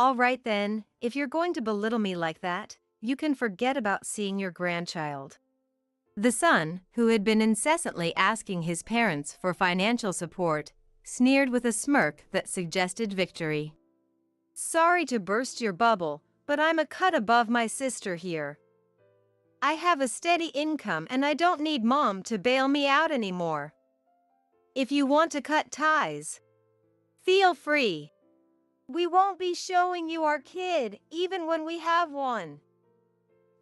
All right then, if you're going to belittle me like that, you can forget about seeing your grandchild. The son, who had been incessantly asking his parents for financial support, sneered with a smirk that suggested victory. Sorry to burst your bubble, but I'm a cut above my sister here. I have a steady income and I don't need mom to bail me out anymore. If you want to cut ties, feel free. We won't be showing you our kid, even when we have one.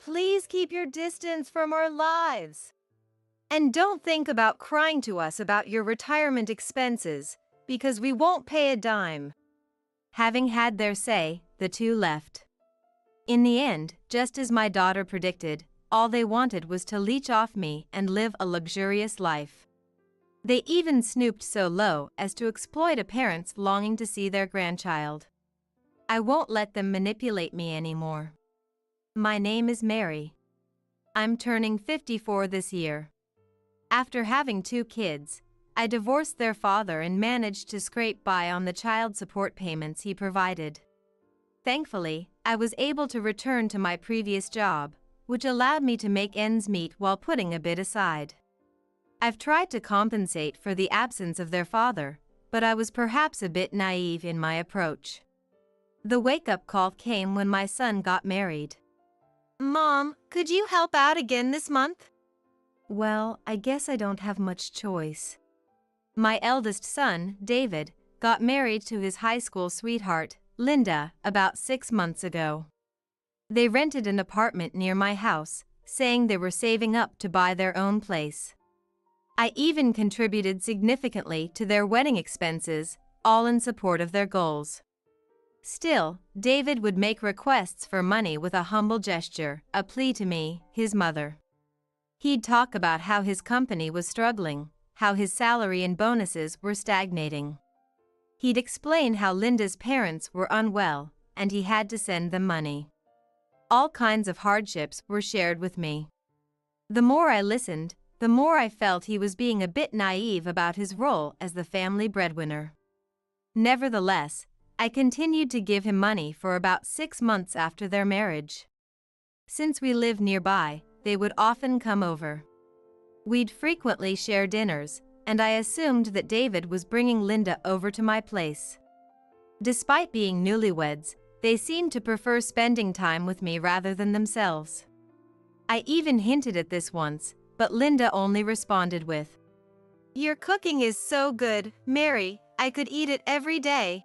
Please keep your distance from our lives. And don't think about crying to us about your retirement expenses, because we won't pay a dime. Having had their say, the two left. In the end, just as my daughter predicted, all they wanted was to leech off me and live a luxurious life. They even snooped so low as to exploit a parent's longing to see their grandchild. I won't let them manipulate me anymore. My name is Mary. I'm turning 54 this year. After having 2 kids, I divorced their father and managed to scrape by on the child support payments he provided. Thankfully, I was able to return to my previous job, which allowed me to make ends meet while putting a bit aside. I've tried to compensate for the absence of their father, but I was perhaps a bit naive in my approach. The wake-up call came when my son got married. Mom, could you help out again this month? Well, I guess I don't have much choice. My eldest son, David, got married to his high school sweetheart, Linda, about 6 months ago. They rented an apartment near my house, saying they were saving up to buy their own place. I even contributed significantly to their wedding expenses, all in support of their goals. Still, David would make requests for money with a humble gesture, a plea to me, his mother. He'd talk about how his company was struggling, how his salary and bonuses were stagnating. He'd explain how Linda's parents were unwell, and he had to send them money. All kinds of hardships were shared with me. The more I listened, the more I felt he was being a bit naive about his role as the family breadwinner. Nevertheless, I continued to give him money for about 6 months after their marriage. Since we lived nearby, they would often come over. We'd frequently share dinners, and I assumed that David was bringing Linda over to my place. Despite being newlyweds, they seemed to prefer spending time with me rather than themselves. I even hinted at this once, but Linda only responded with, "Your cooking is so good, Mary, I could eat it every day."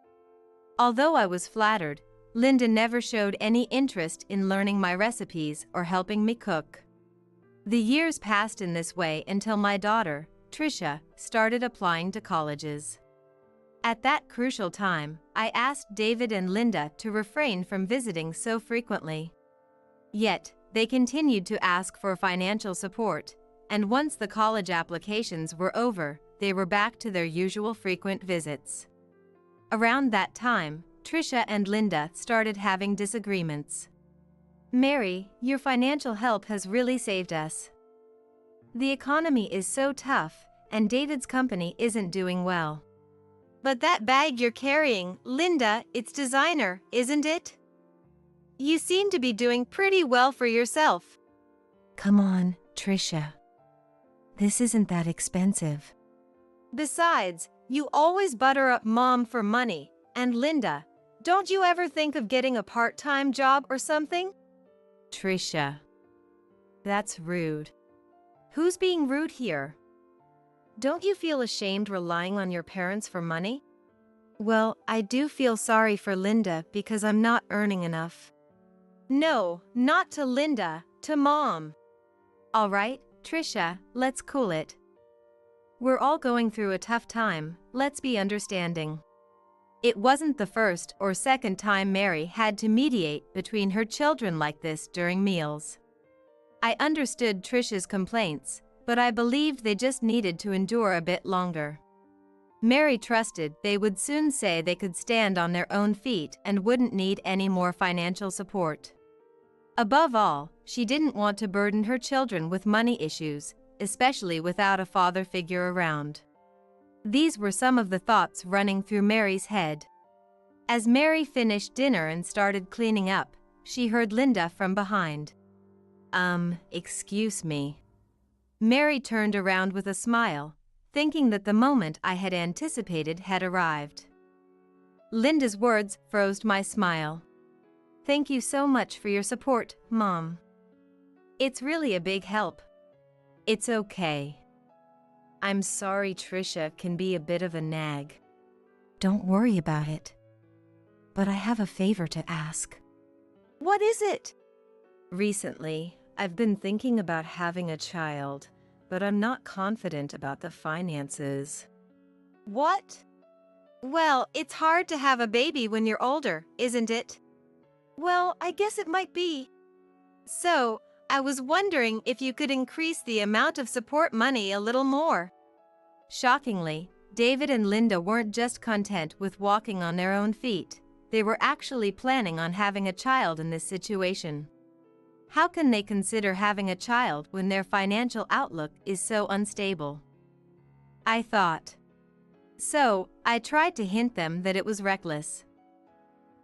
Although I was flattered, Linda never showed any interest in learning my recipes or helping me cook. The years passed in this way until my daughter, Trisha, started applying to colleges. At that crucial time, I asked David and Linda to refrain from visiting so frequently. Yet, they continued to ask for financial support, and once the college applications were over, they were back to their usual frequent visits. Around that time, Trisha and Linda started having disagreements. "Mary, your financial help has really saved us. The economy is so tough, and David's company isn't doing well." "But that bag you're carrying, Linda, it's designer, isn't it? You seem to be doing pretty well for yourself." Come on, Trisha. This isn't that expensive. Besides, you always butter up Mom for money, and Linda, don't you ever think of getting a part-time job or something? Trisha. That's rude. Who's being rude here? Don't you feel ashamed relying on your parents for money? Well, I do feel sorry for Linda because I'm not earning enough. No, not to Linda, to Mom. All right, Trisha, let's cool it. We're all going through a tough time, let's be understanding. It wasn't the first or second time Mary had to mediate between her children like this during meals. I understood Trisha's complaints, but I believed they just needed to endure a bit longer. Mary trusted they would soon say they could stand on their own feet and wouldn't need any more financial support. Above all, she didn't want to burden her children with money issues, especially without a father figure around. These were some of the thoughts running through Mary's head. As Mary finished dinner and started cleaning up, she heard Linda from behind. Excuse me. Mary turned around with a smile, thinking that the moment I had anticipated had arrived. Linda's words froze my smile. "Thank you so much for your support, Mom. It's really a big help." It's okay. I'm sorry Trisha can be a bit of a nag. Don't worry about it. But I have a favor to ask. What is it? Recently, I've been thinking about having a child, but I'm not confident about the finances. What? Well, it's hard to have a baby when you're older, isn't it? Well, I guess it might be. So, I was wondering if you could increase the amount of support money a little more. Shockingly, David and Linda weren't just content with walking on their own feet. They were actually planning on having a child in this situation. How can they consider having a child when their financial outlook is so unstable? I thought. So, I tried to hint them that it was reckless.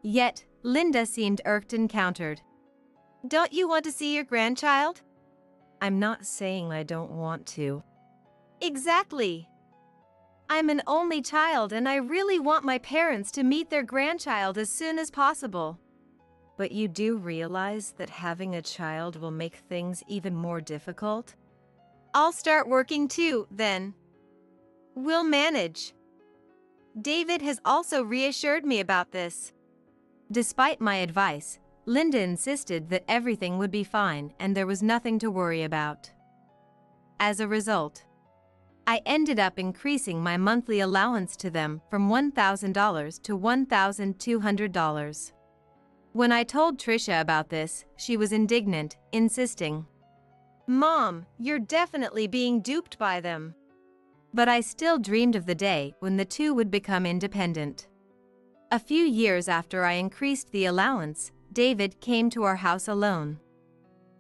Yet, Linda seemed irked and countered. "Don't you want to see your grandchild?" I'm not saying I don't want to. Exactly. I'm an only child and I really want my parents to meet their grandchild as soon as possible. But you do realize that having a child will make things even more difficult? I'll start working too, then. We'll manage. David has also reassured me about this. Despite my advice, Linda insisted that everything would be fine and there was nothing to worry about. As a result, I ended up increasing my monthly allowance to them from $1,000 to $1,200. When I told Trisha about this, she was indignant, insisting, "Mom, you're definitely being duped by them." But I still dreamed of the day when the two would become independent. A few years after I increased the allowance, David came to our house alone.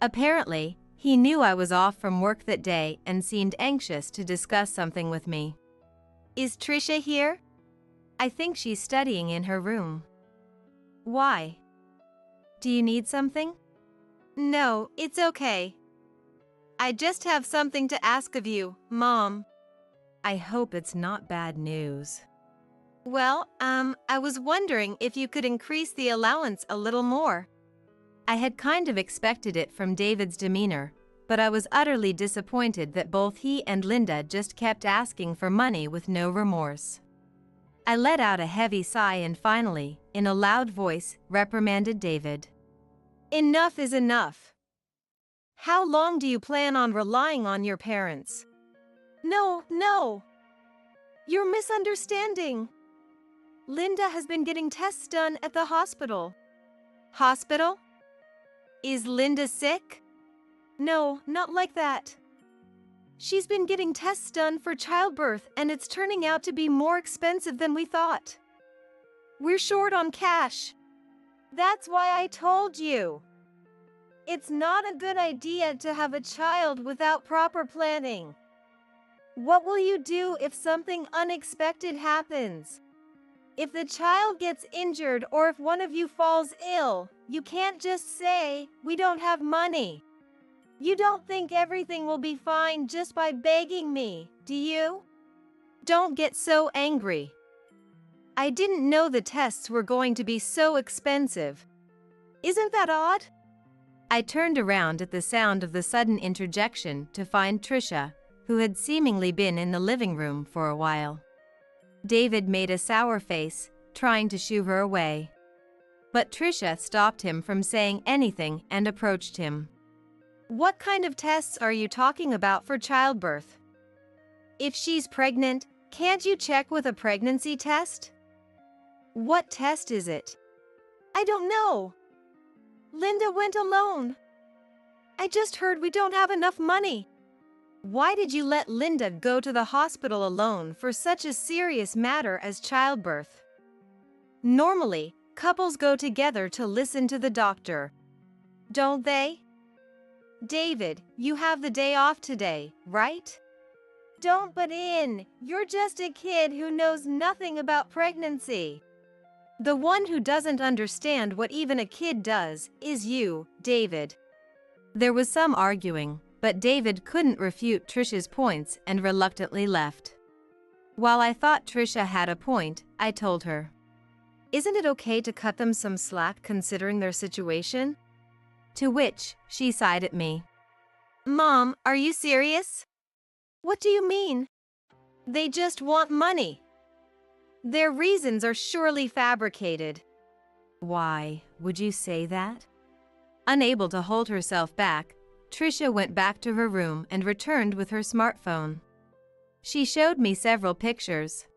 Apparently, he knew I was off from work that day and seemed anxious to discuss something with me. "Is Trisha here?" "I think she's studying in her room." "Why? Do you need something?" "No, it's okay. I just have something to ask of you, Mom." I hope it's not bad news. "Well, I was wondering if you could increase the allowance a little more." I had kind of expected it from David's demeanor, but I was utterly disappointed that both he and Linda just kept asking for money with no remorse. I let out a heavy sigh and finally, in a loud voice, reprimanded David. "Enough is enough. How long do you plan on relying on your parents?" No. You're misunderstanding. Linda has been getting tests done at the hospital. Hospital? Is Linda sick? No, not like that. She's been getting tests done for childbirth and it's turning out to be more expensive than we thought. We're short on cash. That's why I told you. It's not a good idea to have a child without proper planning. What will you do if something unexpected happens? If the child gets injured or if one of you falls ill, you can't just say, "We don't have money." You don't think everything will be fine just by begging me, do you? Don't get so angry. I didn't know the tests were going to be so expensive. Isn't that odd? I turned around at the sound of the sudden interjection to find Trisha, who had seemingly been in the living room for a while. David made a sour face, trying to shoo her away. But Trisha stopped him from saying anything and approached him. "What kind of tests are you talking about for childbirth? If she's pregnant, can't you check with a pregnancy test? What test is it?" I don't know. Linda went alone. I just heard we don't have enough money. Why did you let Linda go to the hospital alone for such a serious matter as childbirth? Normally, couples go together to listen to the doctor. Don't they? David, you have the day off today, right? Don't butt in. You're just a kid who knows nothing about pregnancy. The one who doesn't understand what even a kid does is you, David. There was some arguing, but David couldn't refute Trisha's points and reluctantly left. While I thought Trisha had a point, I told her, "Isn't it okay to cut them some slack considering their situation?" To which she sighed at me. Mom, are you serious? What do you mean? They just want money. Their reasons are surely fabricated. Why would you say that? Unable to hold herself back, Trisha went back to her room and returned with her smartphone. She showed me several pictures.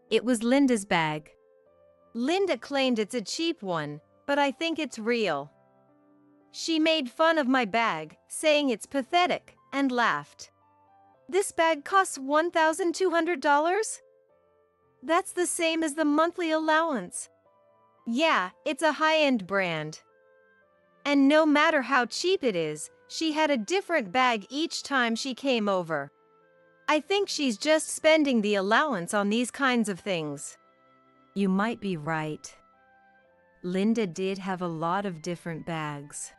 It was Linda's bag. Linda claimed it's a cheap one, but I think it's real. She made fun of my bag, saying it's pathetic, and laughed. This bag costs $1,200? That's the same as the monthly allowance. Yeah, it's a high-end brand. And no matter how cheap it is, she had a different bag each time she came over. I think she's just spending the allowance on these kinds of things. You might be right. Linda did have a lot of different bags.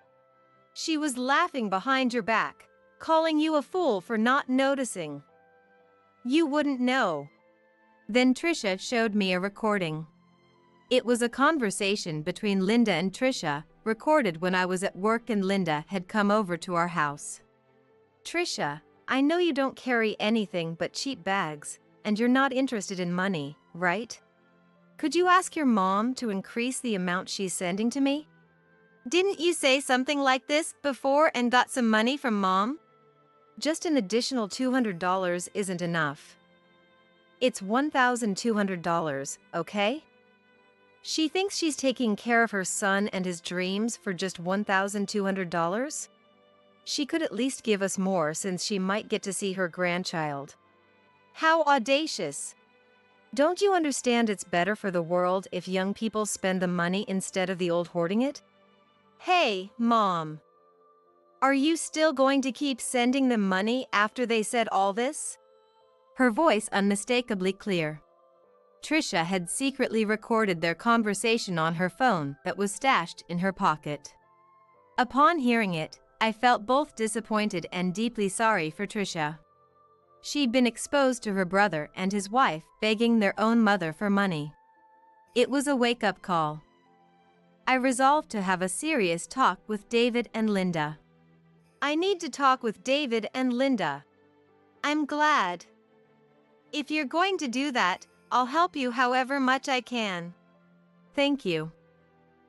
She was laughing behind your back, calling you a fool for not noticing. You wouldn't know. Then Trisha showed me a recording. It was a conversation between Linda and Trisha, recorded when I was at work and Linda had come over to our house. "Trisha, I know you don't carry anything but cheap bags, and you're not interested in money, right? Could you ask your mom to increase the amount she's sending to me?" Didn't you say something like this before and got some money from Mom? Just an additional $200 isn't enough. It's $1,200, okay? She thinks she's taking care of her son and his dreams for just $1,200? She could at least give us more since she might get to see her grandchild. How audacious! Don't you understand it's better for the world if young people spend the money instead of the old hoarding it? Hey, Mom. Are you still going to keep sending them money after they said all this? Her voice unmistakably clear. Trisha had secretly recorded their conversation on her phone that was stashed in her pocket. Upon hearing it, I felt both disappointed and deeply sorry for Trisha. She'd been exposed to her brother and his wife begging their own mother for money. It was a wake-up call. I resolved to have a serious talk with David and Linda. I need to talk with David and Linda. I'm glad. If you're going to do that, I'll help you however much I can. Thank you.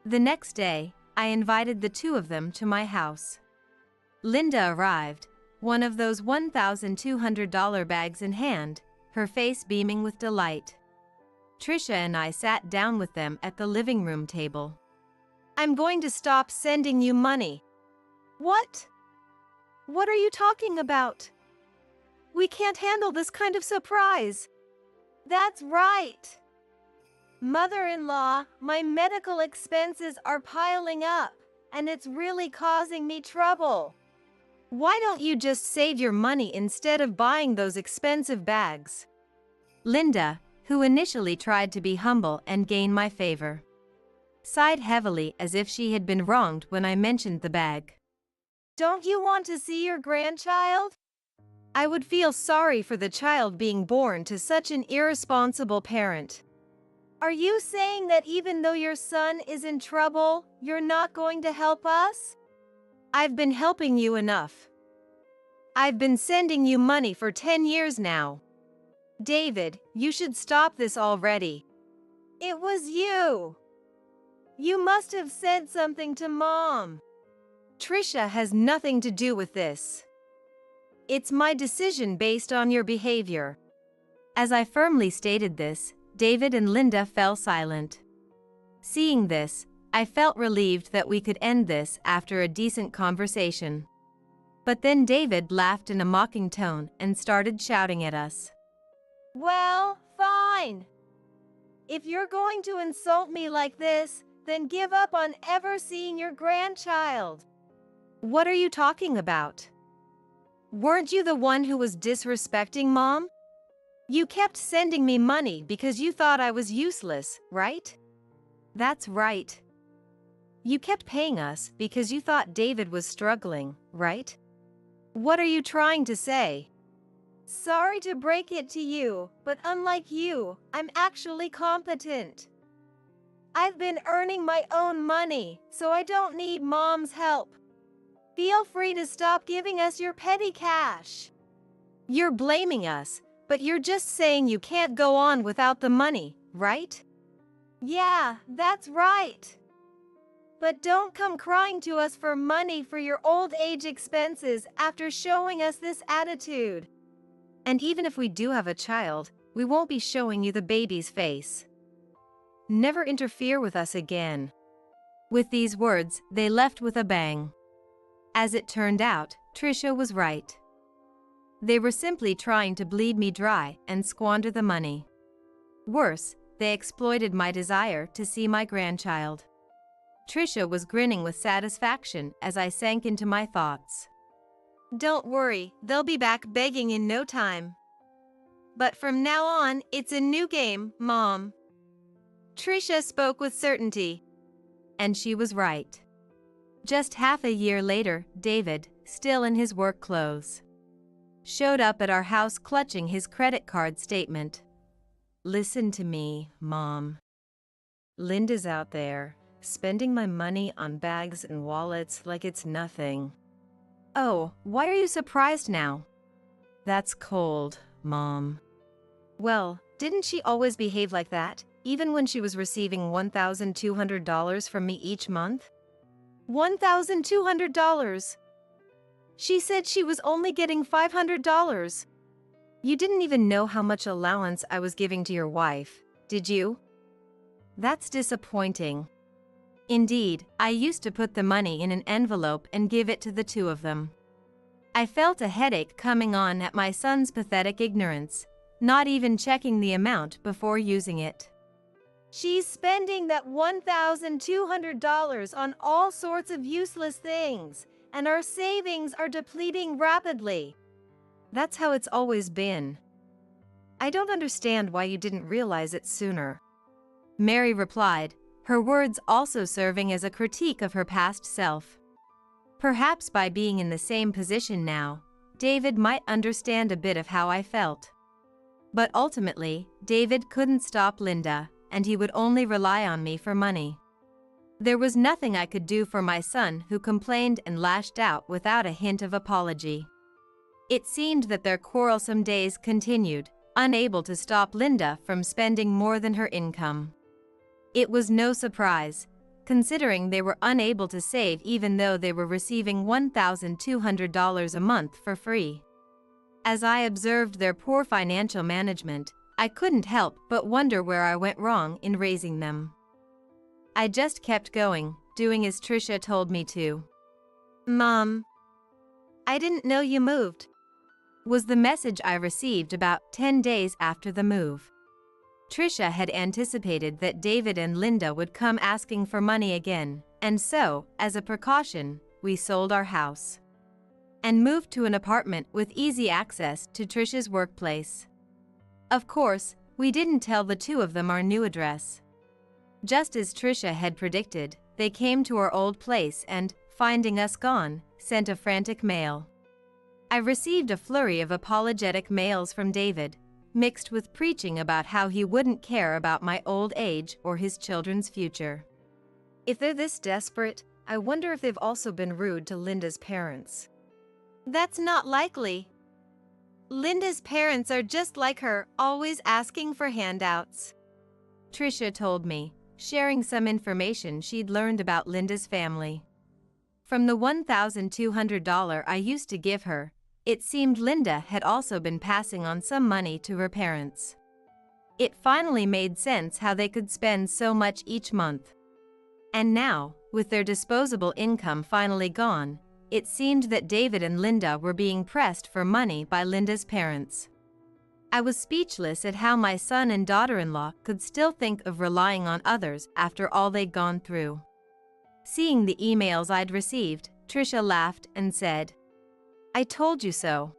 The next day, I invited the two of them to my house. Linda arrived, one of those $1,200 bags in hand, her face beaming with delight. Trisha and I sat down with them at the living room table. I'm going to stop sending you money. What? What are you talking about? We can't handle this kind of surprise. That's right. Mother-in-law, my medical expenses are piling up, and it's really causing me trouble. Why don't you just save your money instead of buying those expensive bags? Linda, who initially tried to be humble and gain my favor, sighed heavily as if she had been wronged when I mentioned the bag. Don't you want to see your grandchild? I would feel sorry for the child being born to such an irresponsible parent. Are you saying that even though your son is in trouble, you're not going to help us? I've been helping you enough. I've been sending you money for 10 years now. David, you should stop this already. It was you. You must have said something to Mom. Trisha has nothing to do with this. It's my decision based on your behavior. As I firmly stated this, David and Linda fell silent. Seeing this, I felt relieved that we could end this after a decent conversation. But then David laughed in a mocking tone and started shouting at us. Well, fine. If you're going to insult me like this, then give up on ever seeing your grandchild. What are you talking about? Weren't you the one who was disrespecting Mom? You kept sending me money because you thought I was useless, right? That's right. You kept paying us because you thought David was struggling, right? What are you trying to say? Sorry to break it to you, but unlike you, I'm actually competent. I've been earning my own money, so I don't need Mom's help. Feel free to stop giving us your petty cash. You're blaming us, but you're just saying you can't go on without the money, right? Yeah, that's right. But don't come crying to us for money for your old age expenses after showing us this attitude. And even if we do have a child, we won't be showing you the baby's face. Never interfere with us again. With these words, they left with a bang. As it turned out, Trisha was right. They were simply trying to bleed me dry and squander the money. Worse, they exploited my desire to see my grandchild. Trisha was grinning with satisfaction as I sank into my thoughts. Don't worry, they'll be back begging in no time. But from now on, it's a new game, Mom. Trisha spoke with certainty. And she was right. Just half a year later, David, still in his work clothes, showed up at our house clutching his credit card statement. Listen to me, Mom. Linda's out there, spending my money on bags and wallets like it's nothing. Oh, why are you surprised now? That's cold, Mom. Well, didn't she always behave like that, even when she was receiving $1,200 from me each month? $1,200. She said she was only getting $500. You didn't even know how much allowance I was giving to your wife, did you? That's disappointing. Indeed, I used to put the money in an envelope and give it to the two of them. I felt a headache coming on at my son's pathetic ignorance, not even checking the amount before using it. She's spending that $1,200 on all sorts of useless things, and our savings are depleting rapidly. That's how it's always been. I don't understand why you didn't realize it sooner. Mary replied, her words also serving as a critique of her past self. Perhaps by being in the same position now, David might understand a bit of how I felt. But ultimately, David couldn't stop Linda, and he would only rely on me for money. There was nothing I could do for my son who complained and lashed out without a hint of apology. It seemed that their quarrelsome days continued, unable to stop Linda from spending more than her income. It was no surprise, considering they were unable to save even though they were receiving $1,200 a month for free. As I observed their poor financial management, I couldn't help but wonder where I went wrong in raising them. I just kept going, doing as Trisha told me to. Mom, I didn't know you moved, was the message I received about 10 days after the move. Trisha had anticipated that David and Linda would come asking for money again, and so, as a precaution, we sold our house and moved to an apartment with easy access to Trisha's workplace. Of course, we didn't tell the two of them our new address. Just as Trisha had predicted, they came to our old place and, finding us gone, sent a frantic mail. I received a flurry of apologetic mails from David, mixed with preaching about how he wouldn't care about my old age or his children's future. If they're this desperate, I wonder if they've also been rude to Linda's parents. That's not likely. Linda's parents are just like her, always asking for handouts. Trisha told me, sharing some information she'd learned about Linda's family. From the $1,200 I used to give her, it seemed Linda had also been passing on some money to her parents. It finally made sense how they could spend so much each month. And now, with their disposable income finally gone, it seemed that David and Linda were being pressed for money by Linda's parents. I was speechless at how my son and daughter-in-law could still think of relying on others after all they'd gone through. Seeing the emails I'd received, Trisha laughed and said, "I told you so,"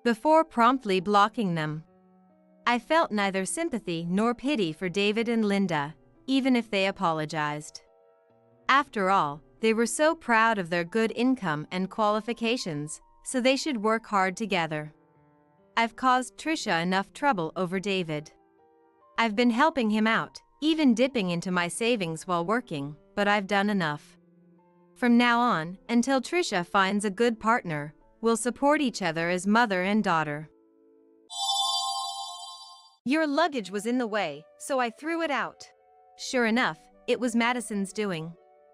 before promptly blocking them. I felt neither sympathy nor pity for David and Linda, even if they apologized. After all, they were so proud of their good income and qualifications, so they should work hard together. I've caused Trisha enough trouble over David. I've been helping him out, even dipping into my savings while working, but I've done enough. From now on, until Trisha finds a good partner, we'll support each other as mother and daughter. Your luggage was in the way, so I threw it out. Sure enough, it was Madison's doing.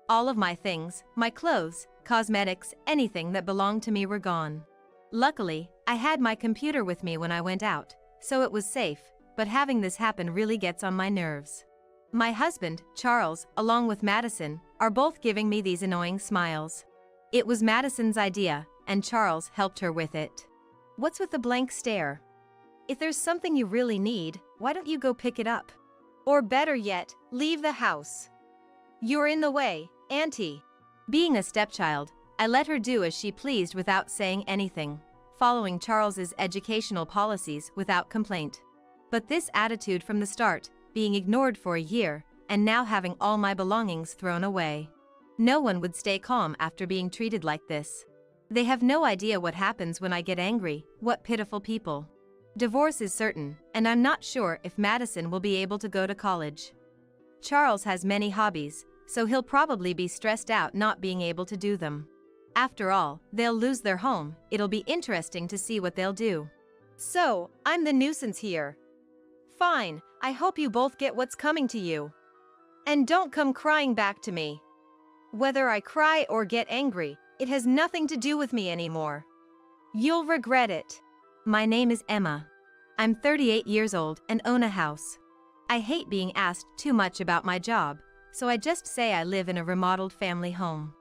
All of my things, my clothes, cosmetics, anything that belonged to me were gone. Luckily, I had my computer with me when I went out, so it was safe, but having this happen really gets on my nerves. My husband, Charles, along with Madison, are both giving me these annoying smiles. It was Madison's idea, and Charles helped her with it. What's with the blank stare? If there's something you really need, why don't you go pick it up? Or better yet, leave the house. You're in the way, Auntie. Being a stepchild, I let her do as she pleased without saying anything, following Charles's educational policies without complaint. But this attitude from the start, being ignored for a year, and now having all my belongings thrown away. No one would stay calm after being treated like this. They have no idea what happens when I get angry. What pitiful people. Divorce is certain, and I'm not sure if Madison will be able to go to college. Charles has many hobbies, so he'll probably be stressed out not being able to do them. After all, they'll lose their home. It'll be interesting to see what they'll do. So, I'm the nuisance here. Fine, I hope you both get what's coming to you. And don't come crying back to me. Whether I cry or get angry, it has nothing to do with me anymore. You'll regret it. My name is Emma. I'm 38 years old and own a house. I hate being asked too much about my job, so I just say I live in a remodeled family home.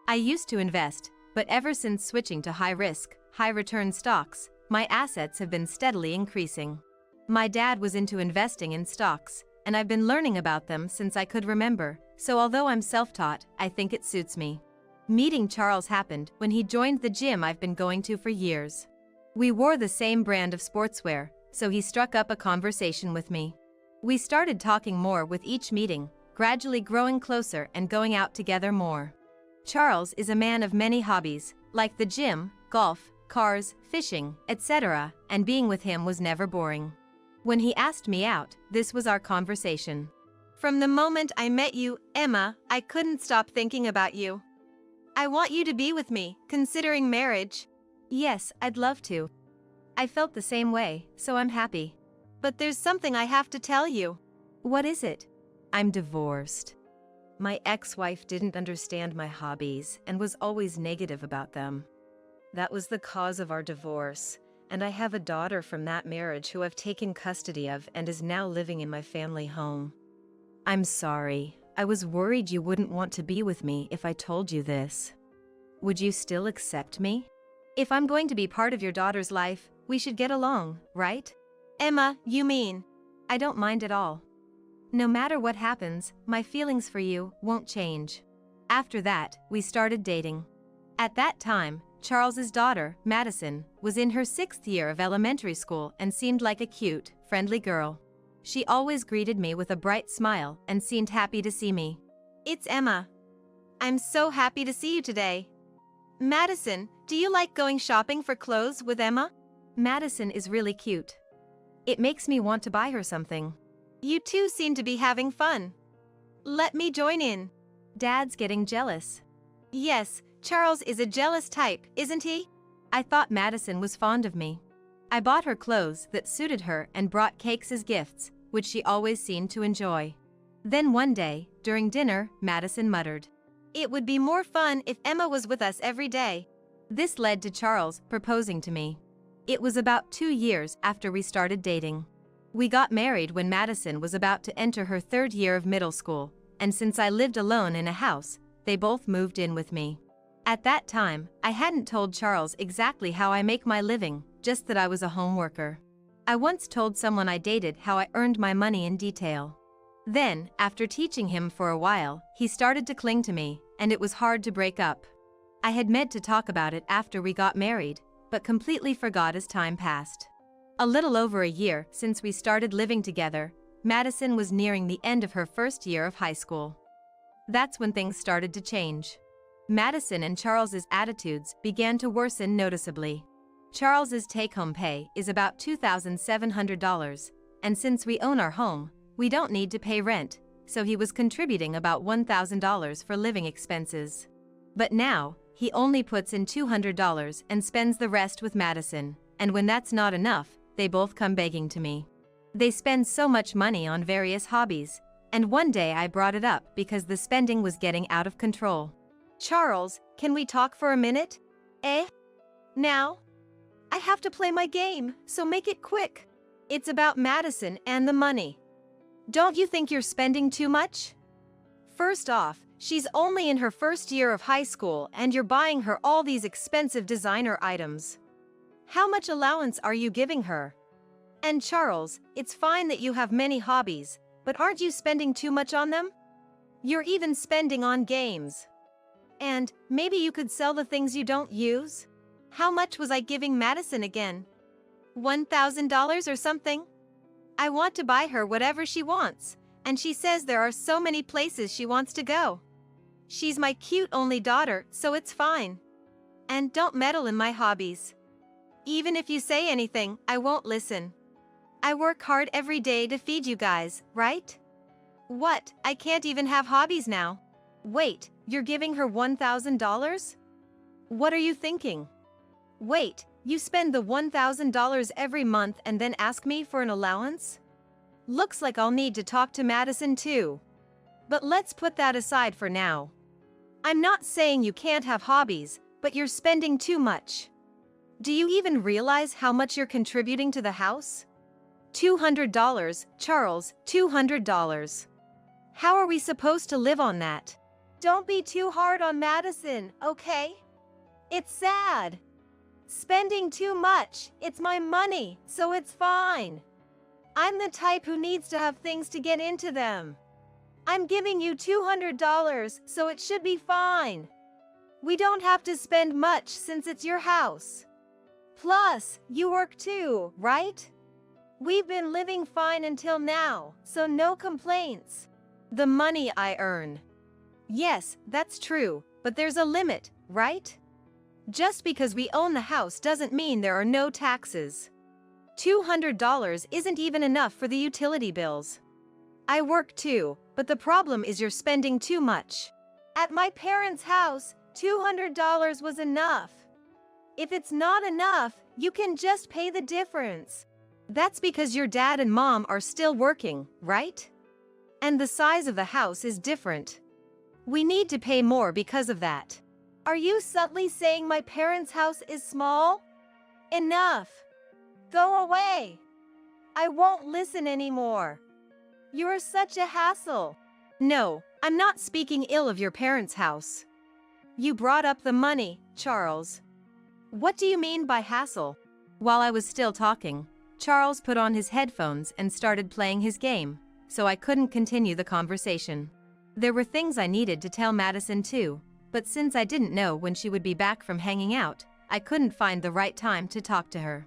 I used to invest, but ever since switching to high-risk, high-return stocks, my assets have been steadily increasing. My dad was into investing in stocks, and I've been learning about them since I could remember, so although I'm self-taught, I think it suits me. Meeting Charles happened when he joined the gym I've been going to for years. We wore the same brand of sportswear, so he struck up a conversation with me. We started talking more with each meeting, gradually growing closer and going out together more. Charles is a man of many hobbies, like the gym, golf, cars, fishing, etc., and being with him was never boring. When he asked me out, this was our conversation. From the moment I met you, Emma, I couldn't stop thinking about you. I want you to be with me, considering marriage. Yes, I'd love to. I felt the same way, so I'm happy. But there's something I have to tell you. What is it? I'm divorced. My ex-wife didn't understand my hobbies and was always negative about them. That was the cause of our divorce, and I have a daughter from that marriage who I've taken custody of and is now living in my family home. I'm sorry. I was worried you wouldn't want to be with me if I told you this. Would you still accept me? If I'm going to be part of your daughter's life, we should get along, right? Emma, you mean? I don't mind at all. No matter what happens, my feelings for you won't change. After that, we started dating. At that time, Charles's daughter, Madison, was in her 6th year of elementary school and seemed like a cute, friendly girl. She always greeted me with a bright smile and seemed happy to see me. It's Emma. I'm so happy to see you today. Madison, do you like going shopping for clothes with Emma? Madison is really cute. It makes me want to buy her something. You two seem to be having fun. Let me join in. Dad's getting jealous. Yes, Charles is a jealous type, isn't he? I thought Madison was fond of me. I bought her clothes that suited her and brought cakes as gifts, which she always seemed to enjoy. Then one day, during dinner, Madison muttered, "It would be more fun if Emma was with us every day." This led to Charles proposing to me. It was about 2 years after we started dating. We got married when Madison was about to enter her 3rd year of middle school, and since I lived alone in a house, they both moved in with me. At that time, I hadn't told Charles exactly how I make my living, just that I was a home worker. I once told someone I dated how I earned my money in detail. Then, after teaching him for a while, he started to cling to me, and it was hard to break up. I had meant to talk about it after we got married, but completely forgot as time passed. A little over a year since we started living together, Madison was nearing the end of her first year of high school. That's when things started to change. Madison and Charles's attitudes began to worsen noticeably. Charles's take-home pay is about $2,700, and since we own our home, we don't need to pay rent, so he was contributing about $1,000 for living expenses. But now, he only puts in $200 and spends the rest with Madison, and when that's not enough, they both come begging to me. They spend so much money on various hobbies, and one day I brought it up because the spending was getting out of control. Charles, can we talk for a minute? Now? I have to play my game, so make it quick. It's about Madison and the money. Don't you think you're spending too much? First off, she's only in her first year of high school and you're buying her all these expensive designer items. How much allowance are you giving her? And Charles, it's fine that you have many hobbies, but aren't you spending too much on them? You're even spending on games. And maybe you could sell the things you don't use? How much was I giving Madison again? $1,000 or something? I want to buy her whatever she wants, and she says there are so many places she wants to go. She's my cute only daughter, so it's fine. And don't meddle in my hobbies. Even if you say anything, I won't listen. I work hard every day to feed you guys, right? What? I can't even have hobbies now. Wait, you're giving her $1,000? What are you thinking? Wait, you spend the $1,000 every month and then ask me for an allowance? Looks like I'll need to talk to Madison too. But let's put that aside for now. I'm not saying you can't have hobbies, but you're spending too much. Do you even realize how much you're contributing to the house? $200, Charles, $200. How are we supposed to live on that? Don't be too hard on Madison, okay? It's sad. Spending too much, it's my money, so it's fine. I'm the type who needs to have things to get into them. I'm giving you $200, so it should be fine. We don't have to spend much since it's your house. Plus, you work too, right? We've been living fine until now, so no complaints. The money I earn. Yes, that's true, but there's a limit, right? Just because we own the house doesn't mean there are no taxes. $200 isn't even enough for the utility bills. I work too, but the problem is you're spending too much. At my parents' house, $200 was enough. If it's not enough, you can just pay the difference. That's because your dad and mom are still working, right? And the size of the house is different. We need to pay more because of that. Are you subtly saying my parents' house is small? Enough. Go away. I won't listen anymore. You're such a hassle. No, I'm not speaking ill of your parents' house. You brought up the money, Charles. What do you mean by hassle? While I was still talking, Charles put on his headphones and started playing his game, so I couldn't continue the conversation. There were things I needed to tell Madison too, but since I didn't know when she would be back from hanging out, I couldn't find the right time to talk to her.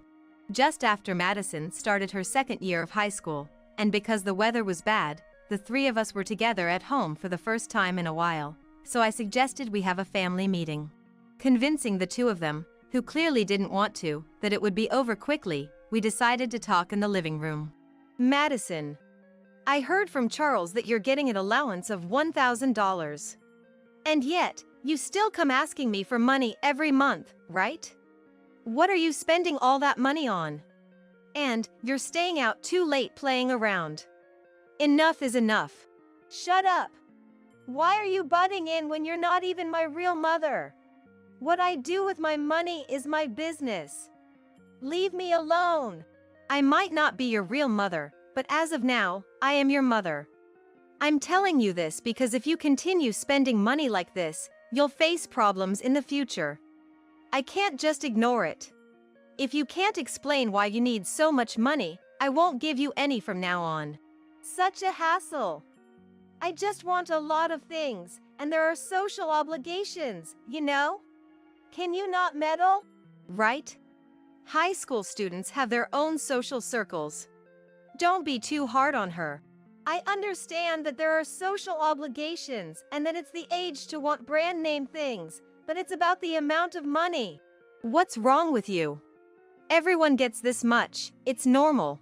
Just after Madison started her second year of high school, and because the weather was bad, the three of us were together at home for the first time in a while, so I suggested we have a family meeting. Convincing the two of them, who clearly didn't want to, that it would be over quickly, we decided to talk in the living room. Madison, I heard from Charles that you're getting an allowance of $1,000. And yet, you still come asking me for money every month, right? What are you spending all that money on? And you're staying out too late playing around. Enough is enough. Shut up. Why are you butting in when you're not even my real mother? What I do with my money is my business. Leave me alone. I might not be your real mother, but as of now, I am your mother. I'm telling you this because if you continue spending money like this, you'll face problems in the future. I can't just ignore it. If you can't explain why you need so much money, I won't give you any from now on. Such a hassle. I just want a lot of things, and there are social obligations, you know? Can you not meddle? Right? High school students have their own social circles. Don't be too hard on her. I understand that there are social obligations and that it's the age to want brand name things, but it's about the amount of money. What's wrong with you? Everyone gets this much. It's normal.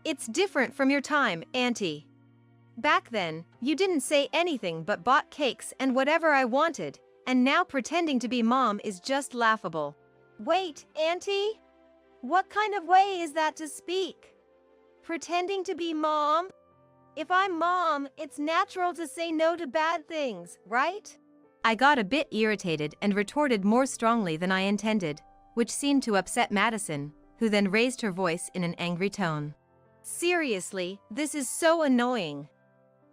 It's different from your time, Auntie. Back then, you didn't say anything but bought cakes and whatever I wanted, and now pretending to be mom is just laughable. Wait, Auntie? What kind of way is that to speak? Pretending to be mom? If I'm mom, it's natural to say no to bad things, right? I got a bit irritated and retorted more strongly than I intended, which seemed to upset Madison, who then raised her voice in an angry tone. Seriously, this is so annoying.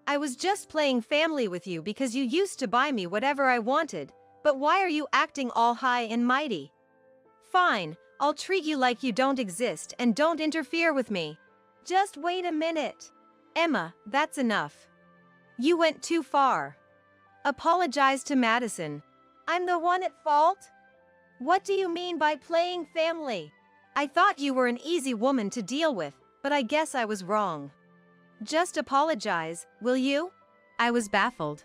I was just playing family with you because you used to buy me whatever I wanted, but why are you acting all high and mighty? Fine, I'll treat you like you don't exist and don't interfere with me. Just wait a minute. Emma, that's enough. You went too far. Apologize to Madison. I'm the one at fault? What do you mean by playing family? I thought you were an easy woman to deal with, but I guess I was wrong. Just apologize, will you? I was baffled.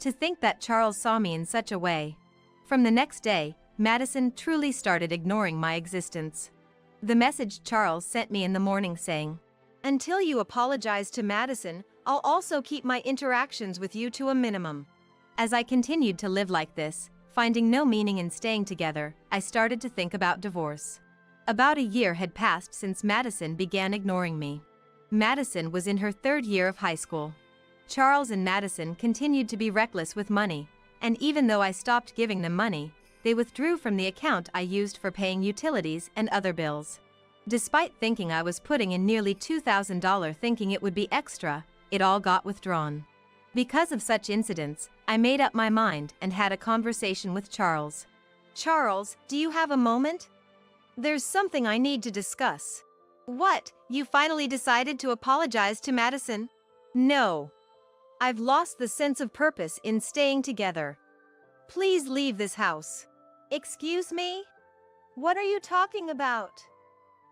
To think that Charles saw me in such a way. From the next day, Madison truly started ignoring my existence. The message Charles sent me in the morning saying, "Until you apologize to Madison, I'll also keep my interactions with you to a minimum." As I continued to live like this, finding no meaning in staying together, I started to think about divorce. About a year had passed since Madison began ignoring me. Madison was in her 3rd year of high school. Charles and Madison continued to be reckless with money, and even though I stopped giving them money, they withdrew from the account I used for paying utilities and other bills. Despite thinking I was putting in nearly $2,000 thinking it would be extra, it all got withdrawn. Because of such incidents, I made up my mind and had a conversation with Charles. "Charles, do you have a moment? There's something I need to discuss." "What, you finally decided to apologize to Madison?" "No. I've lost the sense of purpose in staying together. Please leave this house." Excuse me? What are you talking about?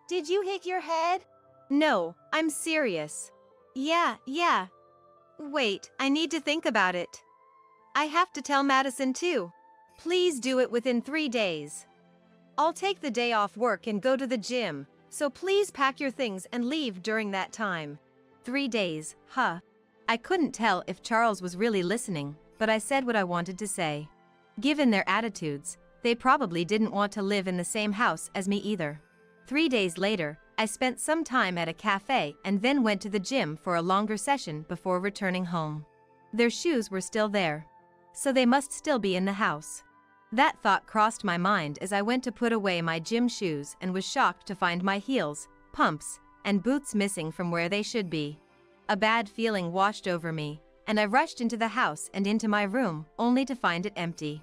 Did you hit your head? No, I'm serious. Yeah. Wait, I need to think about it. I have to tell Madison too. Please do it within 3 days. I'll take the day off work and go to the gym, so please pack your things and leave during that time. 3 days, huh? I couldn't tell if Charles was really listening, but I said what I wanted to say. Given their attitudes, they probably didn't want to live in the same house as me either. 3 days later, I spent some time at a cafe and then went to the gym for a longer session before returning home. Their shoes were still there, so they must still be in the house. That thought crossed my mind as I went to put away my gym shoes and was shocked to find my heels, pumps, and boots missing from where they should be. A bad feeling washed over me, and I rushed into the house and into my room, only to find it empty.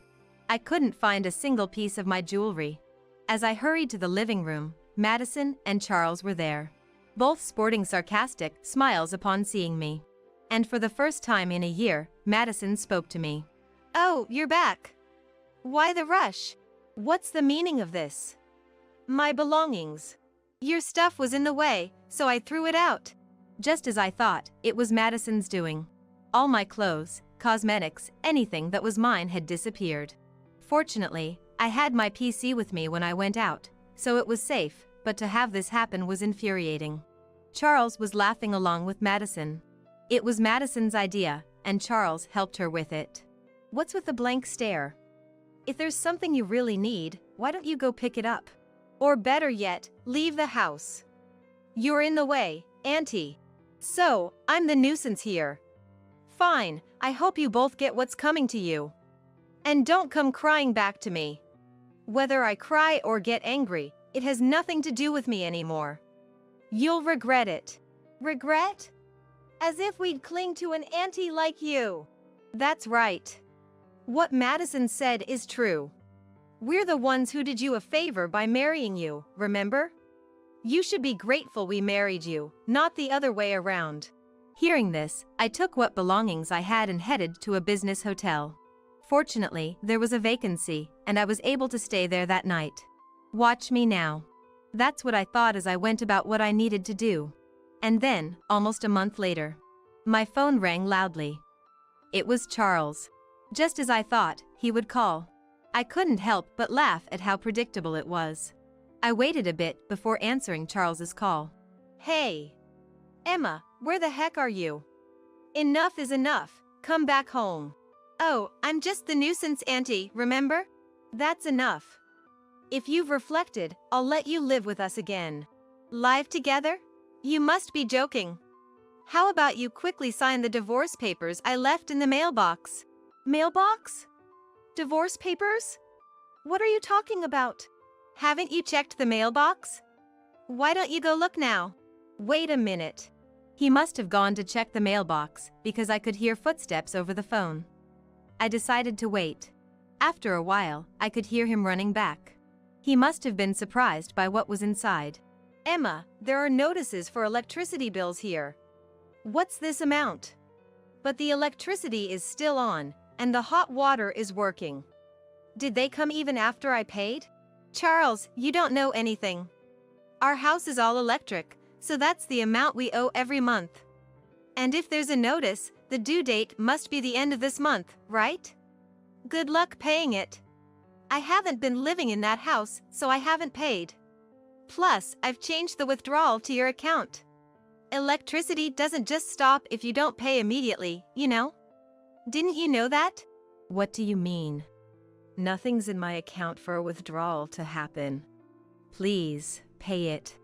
I couldn't find a single piece of my jewelry. As I hurried to the living room, Madison and Charles were there, both sporting sarcastic smiles upon seeing me. And for the first time in a year, Madison spoke to me. "Oh, you're back. Why the rush? What's the meaning of this?" "My belongings. Your stuff was in the way, so I threw it out." Just as I thought, it was Madison's doing. All my clothes, cosmetics, anything that was mine had disappeared. Fortunately, I had my PC with me when I went out, so it was safe, but to have this happen was infuriating. Charles was laughing along with Madison. It was Madison's idea, and Charles helped her with it. What's with the blank stare? If there's something you really need, why don't you go pick it up? Or better yet, leave the house. You're in the way, Auntie. So, I'm the nuisance here. Fine, I hope you both get what's coming to you. And don't come crying back to me. Whether I cry or get angry, it has nothing to do with me anymore. You'll regret it. Regret? As if we'd cling to an auntie like you. That's right. What Madison said is true. We're the ones who did you a favor by marrying you, remember? You should be grateful we married you, not the other way around. Hearing this, I took what belongings I had and headed to a business hotel. Fortunately, there was a vacancy, and I was able to stay there that night. Watch me now. That's what I thought as I went about what I needed to do. And then, almost a month later, My phone rang loudly. It was Charles. Just as I thought he would call. I couldn't help but laugh at how predictable it was. I waited a bit before answering Charles's call. Hey. Emma, where the heck are you? Enough is enough. Come back home. Oh, I'm just the nuisance auntie, remember? That's enough. If you've reflected, I'll let you live with us again. Live together? You must be joking. How about you quickly sign the divorce papers I left in the mailbox? Mailbox? Divorce papers? What are you talking about? Haven't you checked the mailbox? Why don't you go look now? Wait a minute. He must have gone to check the mailbox because I could hear footsteps over the phone. I decided to wait. After a while, I could hear him running back. He must have been surprised by what was inside. Emma, there are notices for electricity bills here. What's this amount? But the electricity is still on, and the hot water is working. Did they come even after I paid? Charles, you don't know anything. Our house is all electric, so that's the amount we owe every month. And if there's a notice, the due date must be the end of this month, right? Good luck paying it. I haven't been living in that house, so I haven't paid. Plus, I've changed the withdrawal to your account. Electricity doesn't just stop if you don't pay immediately, you know? Didn't you know that? What do you mean? Nothing's in my account for a withdrawal to happen. Please, pay it.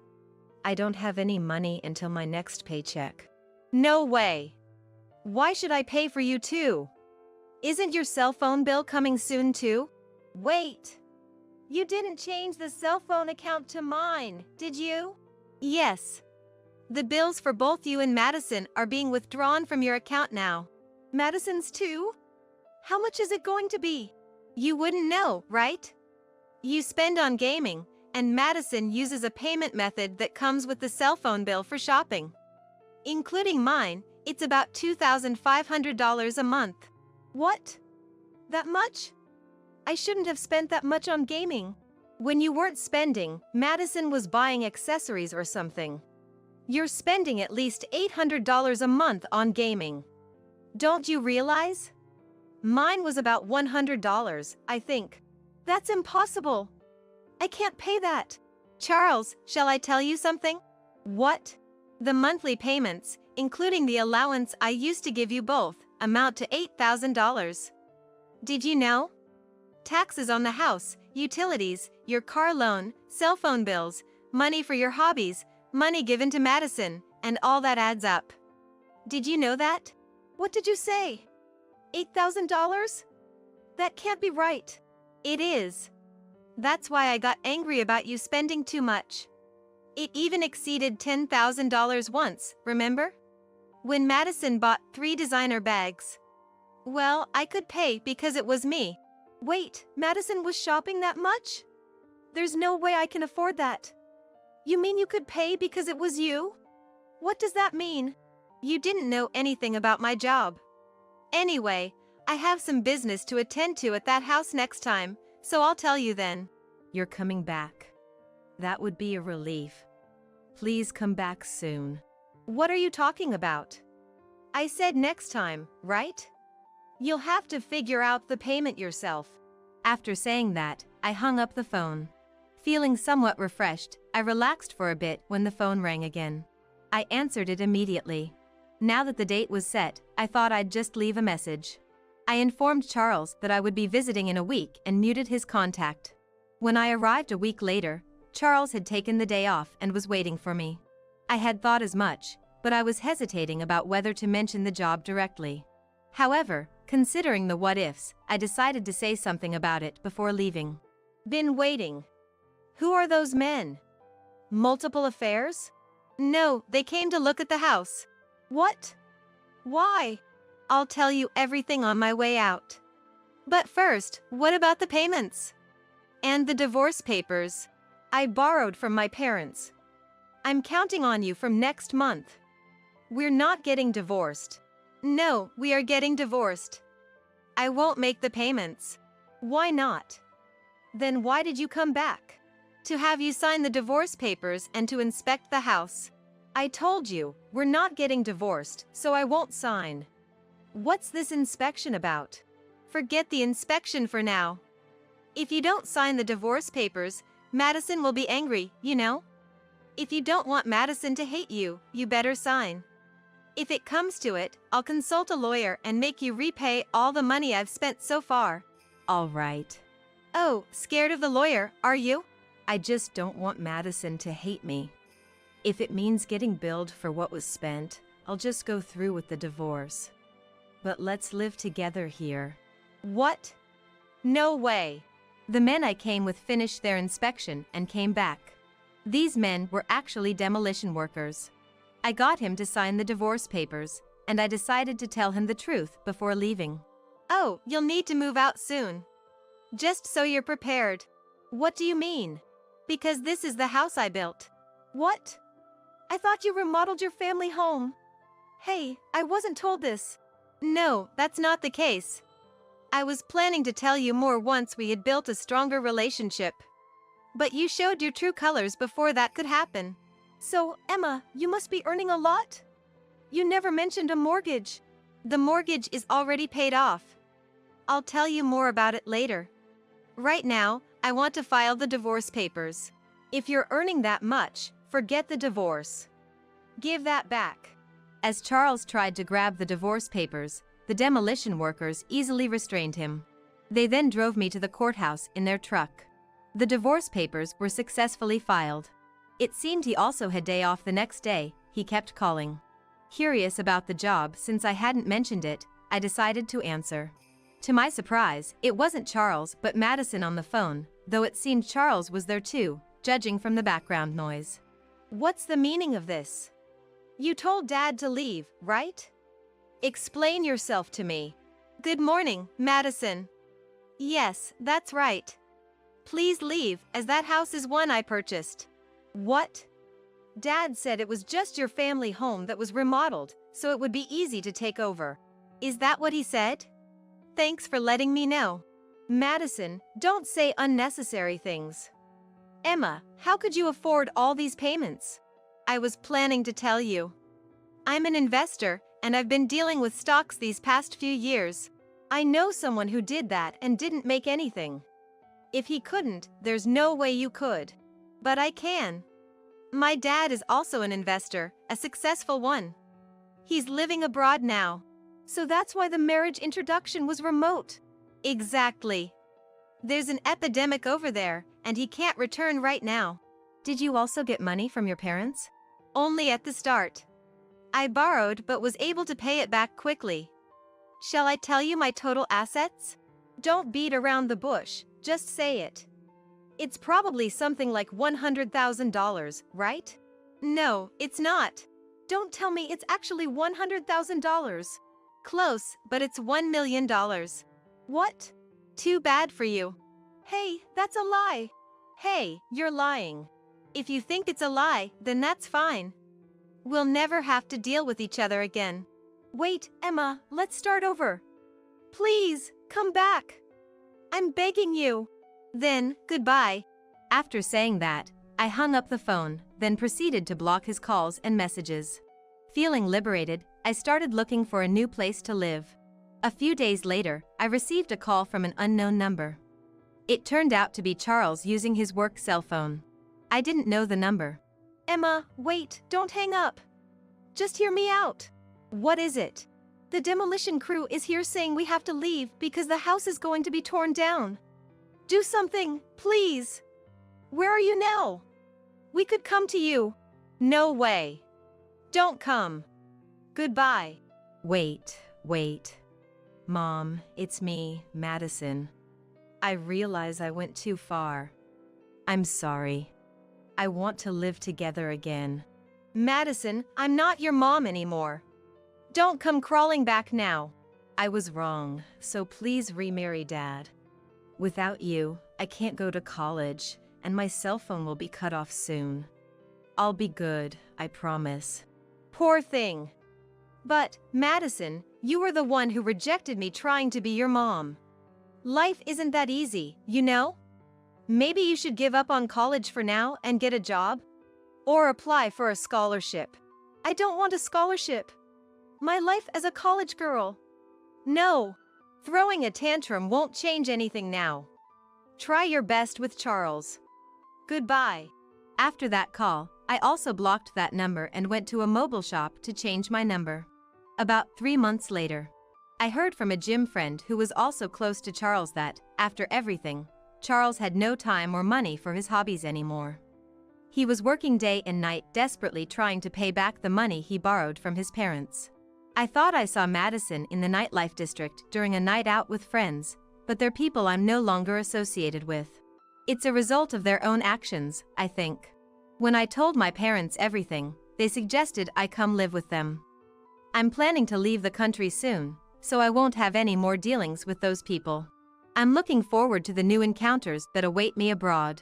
I don't have any money until my next paycheck. No way. Why should I pay for you too? Isn't your cell phone bill coming soon too? Wait. You didn't change the cell phone account to mine, did you? Yes. The bills for both you and Madison are being withdrawn from your account now. Madison's too? How much is it going to be? You wouldn't know, right? You spend on gaming, and Madison uses a payment method that comes with the cell phone bill for shopping. Including mine, it's about $2,500 a month. What? That much? I shouldn't have spent that much on gaming. When you weren't spending, Madison was buying accessories or something. You're spending at least $800 a month on gaming. Don't you realize? Mine was about $100, I think. That's impossible. I can't pay that. Charles, shall I tell you something? What? The monthly payments, including the allowance I used to give you both, amount to $8,000. Did you know? Taxes on the house, utilities, your car loan, cell phone bills, money for your hobbies, money given to Madison, and all that adds up. Did you know that? What did you say? $8,000? That can't be right. It is. That's why I got angry about you spending too much. It even exceeded $10,000 once, remember? When Madison bought 3 designer bags. Well, I could pay because it was me. Wait, Madison was shopping that much? There's no way I can afford that. You mean you could pay because it was you? What does that mean? You didn't know anything about my job. Anyway, I have some business to attend to at that house next time, so I'll tell you then. You're coming back. That would be a relief. Please come back soon. What are you talking about? I said next time, right? You'll have to figure out the payment yourself. After saying that, I hung up the phone. Feeling somewhat refreshed, I relaxed for a bit when the phone rang again. I answered it immediately. Now that the date was set, I thought I'd just leave a message. I informed Charles that I would be visiting in a week and muted his contact. When I arrived a week later, Charles had taken the day off and was waiting for me. I had thought as much, but I was hesitating about whether to mention the job directly. However, considering the what-ifs, I decided to say something about it before leaving. Been waiting. Who are those men? Multiple affairs? No, they came to look at the house. What? Why? I'll tell you everything on my way out. But first, what about the payments? And the divorce papers? I borrowed from my parents. I'm counting on you from next month. We're not getting divorced. No, we are getting divorced. I won't make the payments. Why not? Then why did you come back? To have you sign the divorce papers and to inspect the house. I told you, we're not getting divorced, so I won't sign. What's this inspection about? Forget the inspection for now. If you don't sign the divorce papers, Madison will be angry, you know? If you don't want Madison to hate you, you better sign. If it comes to it, I'll consult a lawyer and make you repay all the money I've spent so far. All right. Oh, scared of the lawyer, are you? I just don't want Madison to hate me. If it means getting billed for what was spent, I'll just go through with the divorce. But let's live together here. What? No way. The men I came with finished their inspection and came back. These men were actually demolition workers. I got him to sign the divorce papers, and I decided to tell him the truth before leaving. Oh, you'll need to move out soon. Just so you're prepared. What do you mean? Because this is the house I built. What? I thought you remodeled your family home. Hey, I wasn't told this. No, that's not the case. I was planning to tell you more once we had built a stronger relationship. But you showed your true colors before that could happen. So, Emma, you must be earning a lot? You never mentioned a mortgage. The mortgage is already paid off. I'll tell you more about it later. Right now, I want to file the divorce papers. If you're earning that much, forget the divorce. Give that back. As Charles tried to grab the divorce papers, the demolition workers easily restrained him. They then drove me to the courthouse in their truck. The divorce papers were successfully filed. It seemed he also had day off the next day. He kept calling. Curious about the job since I hadn't mentioned it, I decided to answer. To my surprise, it wasn't Charles but Madison on the phone, though it seemed Charles was there too, judging from the background noise. What's the meaning of this? You told Dad to leave, right? Explain yourself to me. Good morning, Madison. Yes, that's right. Please leave, as that house is one I purchased. What? Dad said it was just your family home that was remodeled, so it would be easy to take over. Is that what he said? Thanks for letting me know. Madison, don't say unnecessary things. Emma, how could you afford all these payments? I was planning to tell you. I'm an investor, and I've been dealing with stocks these past few years. I know someone who did that and didn't make anything. If he couldn't, there's no way you could. But I can. My dad is also an investor, a successful one. He's living abroad now. So that's why the marriage introduction was remote. Exactly. There's an epidemic over there, and he can't return right now. Did you also get money from your parents? Only at the start. I borrowed but was able to pay it back quickly. Shall I tell you my total assets? Don't beat around the bush, just say it. It's probably something like $100,000, right? No, it's not. Don't tell me it's actually $100,000. Close, but it's $1 million. What? Too bad for you. Hey, that's a lie. Hey, you're lying. If you think it's a lie, then that's fine. We'll never have to deal with each other again. Wait, Emma, let's start over. Please, come back. I'm begging you. Then, goodbye. After saying that, I hung up the phone, then proceeded to block his calls and messages. Feeling liberated, I started looking for a new place to live. A few days later, I received a call from an unknown number. It turned out to be Charles using his work cell phone. I didn't know the number. Emma, wait, don't hang up. Just hear me out. What is it? The demolition crew is here saying we have to leave because the house is going to be torn down. Do something, please. Where are you now? We could come to you. No way. Don't come. Goodbye. Wait. Mom, it's me, Madison. I realize I went too far. I'm sorry. I want to live together again. Madison, I'm not your mom anymore. Don't come crawling back now. I was wrong, so please remarry Dad. Without you, I can't go to college, and my cell phone will be cut off soon. I'll be good, I promise. Poor thing. But, Madison, you were the one who rejected me trying to be your mom. Life isn't that easy, you know? Maybe you should give up on college for now and get a job? Or apply for a scholarship. I don't want a scholarship. My life as a college girl. No. Throwing a tantrum won't change anything now. Try your best with Charles. Goodbye. After that call, I also blocked that number and went to a mobile shop to change my number. About 3 months later, I heard from a gym friend who was also close to Charles that, after everything, Charles had no time or money for his hobbies anymore. He was working day and night desperately trying to pay back the money he borrowed from his parents. I thought I saw Madison in the nightlife district during a night out with friends, but they're people I'm no longer associated with. It's a result of their own actions, I think. When I told my parents everything, they suggested I come live with them. I'm planning to leave the country soon, so I won't have any more dealings with those people. I'm looking forward to the new encounters that await me abroad.